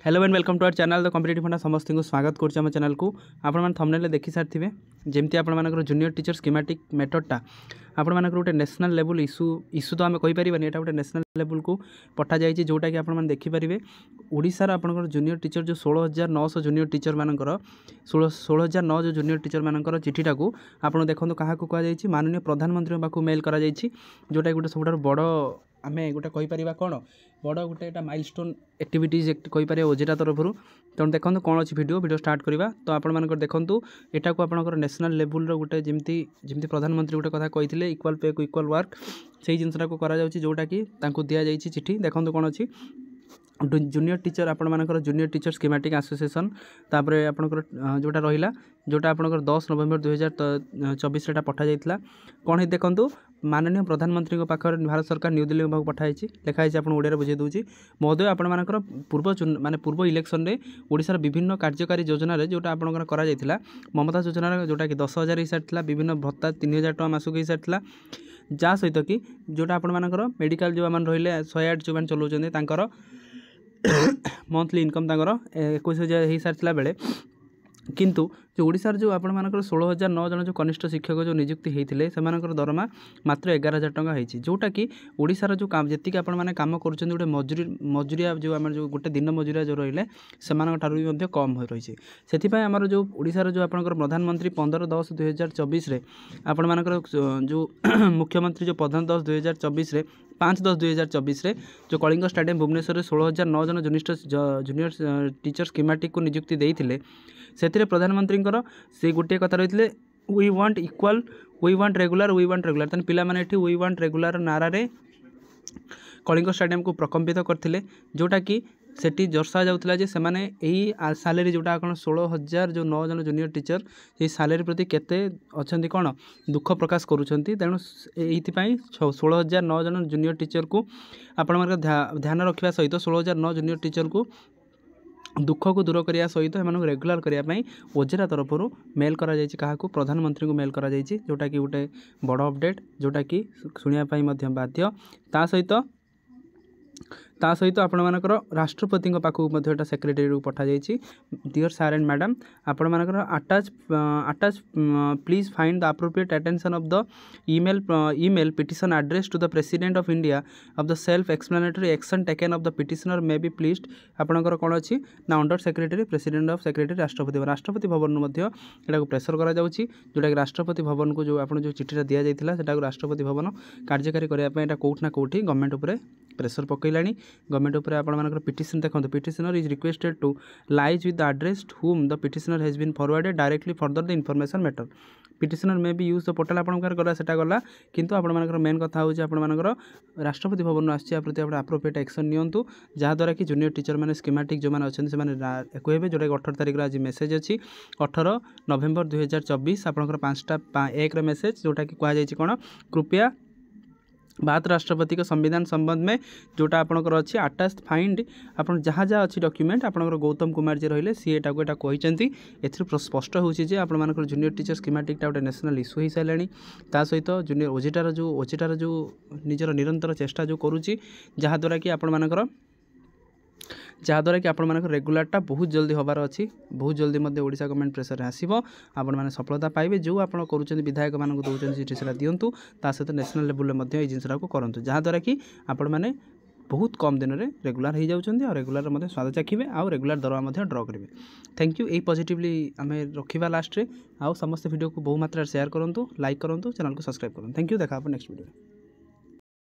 Hello and welcome to our channel the competitive funda समस्त को स्वागत करुच्चे आम चैनल को आपण थंबनेल देखि सारी जमती आपर जूनियर टीचर स्कीमेटिक मेथडटा आपण मानक गोटे नेशनल लेवल इश्यू तो आम कहीपर यहाँ गोटे नेशनल लेवल को पठा जाए जोटा कि आपने देखिपारे ओडिशार आपंकर जूनियर टीचर जो 16,900 जूनियर टीचर मानकर 16,009 जो जूनियर टीचर मानकर चिठीटा को आप देखो क्या कहुई माननीय प्रधानमंत्री पाक मेल कर जोटा गोटे सब बड़ आम गोटे कहीपर कौन बड़ गोटे माइलस्टोन एक्टिविटीज कहीपर ओजेटा तरफ तेणु देखो कौन अच्छी वीडियो स्टार्ट करवा तो आप देखो यहाँ को आपंकर नेशनल लेवल गोटे जमी जमी प्रधानमंत्री गोटे कथा कही इक्वाल पे को इक्वाल वर्क से जिनसा को करा जोटा कि दि जाइए चिठी देखो कौन अच्छी जूनियर टीचर आपर जूनियर टीचर स्कीमेटिक एसोसिएशन तापर आपंकर जोटा रहा जोटा आपंकर 10 नवेम्बर 2024 पठा जाता कौन है देखो माननीय प्रधानमंत्री पाखे भारत सरकार न्यू दिल्ली विभाग पठाई लिखाई आप ओडिया बुझे दूसरी महोदय आपर पूर्व इलेक्शन में ओडिशार विभिन्न कार्यकारी योजना जोटा आपंकर करा ममता योजना जोटा कि 10,000 हो सारी विभिन्न भत्ता 3,000 टका मासक हो सारी जहाँ सहित कि जोटा आपर मेडिकल जो आम रही 108 जो मैंने चलाऊँ मंथली इनकम 21,000 हो सारी बेले किंतु जो ओडिशार जो आपण मानकर 16,009 जन जो कनिष्ठ शिक्षक जो नियुक्ति होते से दरमा मात्र 11,000 टका होती जोटा कि ओडिशार जो काम जी आपण काम कर गोटे मजूरिया जो आम जो गोटे दिन मजूरिया जो रही से कम हो रही से आमर जो ओडिशार जो आपंकर प्रधानमंत्री 15/10/2024 आपण मानकर जो मुख्यमंत्री जो 15/10/2024 5/10/2024 जो कलिंग स्टेडियम भुवनेश्वर 16,009 जन जूनियर टीचर स्कीमेटिक को नियुक्ति देते से प्रधानमंत्री से गोटे कथा रही we want equal we want regular तेन पिला माने वी वांट रेगुलर नारे कलिंग स्टेडियम को प्रकम्पित करते जोटा कि सेठी दर्शा जाउथला जे सेमाने एही सैलरी जोटा कौन 16,000 जो 9 जन जूनियर टीचर ये सैलरी प्रति केते अच्छी कौन दुख प्रकाश करुँच तेणु ये 16,009 जन जूनियर टीचर को आपण ध्यान रखा सहित 16,009 जूनियर टीचर को दुख को दूर करने सहित एम रेगुलर करने ओजेरा तरफ मेल करा प्रधानमंत्री को मेल करा जोटा कि गोटे बड़ अपडेट जोटा कि शुणापी बाध्य ता सहित आपण मानकर राष्ट्रपति पाखक सेक्रेटरी को पठा जाइए डियर सर एंड मैडम आपण मानकर attach please find the appropriate attention of the email petition address to the president of India of the self explanatory action taken of the petitioner may be pleased आपणकर कौन अच्छी ना under secretary president of secretary Rashtrapati Bhavan यहाँ pressure करा जोटा कि राष्ट्रपति भवन को जो आप जो चिठीटा दि जाता है राष्ट्रपति भवन कार्यकारी करने कौटना कौटी गवर्नमेंट उपर प्रेसर पकईलाणी गवर्नमेंट उपर आप पिटिशन देखो petitioner is requested to liaise with the address whom the petitioner has been forwarded directly further the information matter petitioner may be use the portal आपंकर गला से गला किंतु आपंकर मेन कथा हूँ आपंकर राष्ट्रपति भवन आसी प्रति अप्रोप्रिएट एक्शन नियंतु जहाँद्वारा कि जूनियर टीचर मैंने स्कीमेटिक जो मैंने अच्छे से कहते जोटा 18 तारीख आज मेसेज अच्छी 18 नवेम्बर 2024 आपंकर 5:1 मेसेज जोटा कि कहुई कौन कृपया भारत राष्ट्रपति का संविधान संबंध में जोटा आपंकर अच्छी अटैच फाइंड आप जहाँ जहाँ अच्छी डॉक्यूमेंट आपंकर गौतम कुमार जी रही सी एटा कहते स्पष्ट होची जे आपंकर जूनियर टीचर स्कीमेटिक गोटे नेशनल इश्यू हो सारे ता सहित जूनियर ओजेटार जो निजर निरंतर चेष्टा जो करुच्ची जहाँद्वारा कि आपंकर जहाँद्वारा कि आपण रेगुलारटा बहुत जल्दी हबार अच्छी बहुत जल्दी ओडिशा गवर्नमेंट प्रेसर आसो आपने सफलता पाइबे जो आप विधायक मानक दौरान चिठी से दिंतु ता सहित नेशनल लेवल में ये जिनसा को करूँ जहाँद्वारा कि आपण मैंने बहुत कम दिन में रेगुलर हो जाऊँच और रेगुलर स्वाद चाखिबे आउ रेगुलर दरमा ड्र करेंगे थैंक यू यही पॉजिटिवली आम रखा लास्ट रे आउ समस्त वीडियो को बहु मात्रा शेयर करूँ लाइक करूँ चैनल को सब्सक्राइब करूँ थैंक यू देखा नेक्स्ट वीडियो।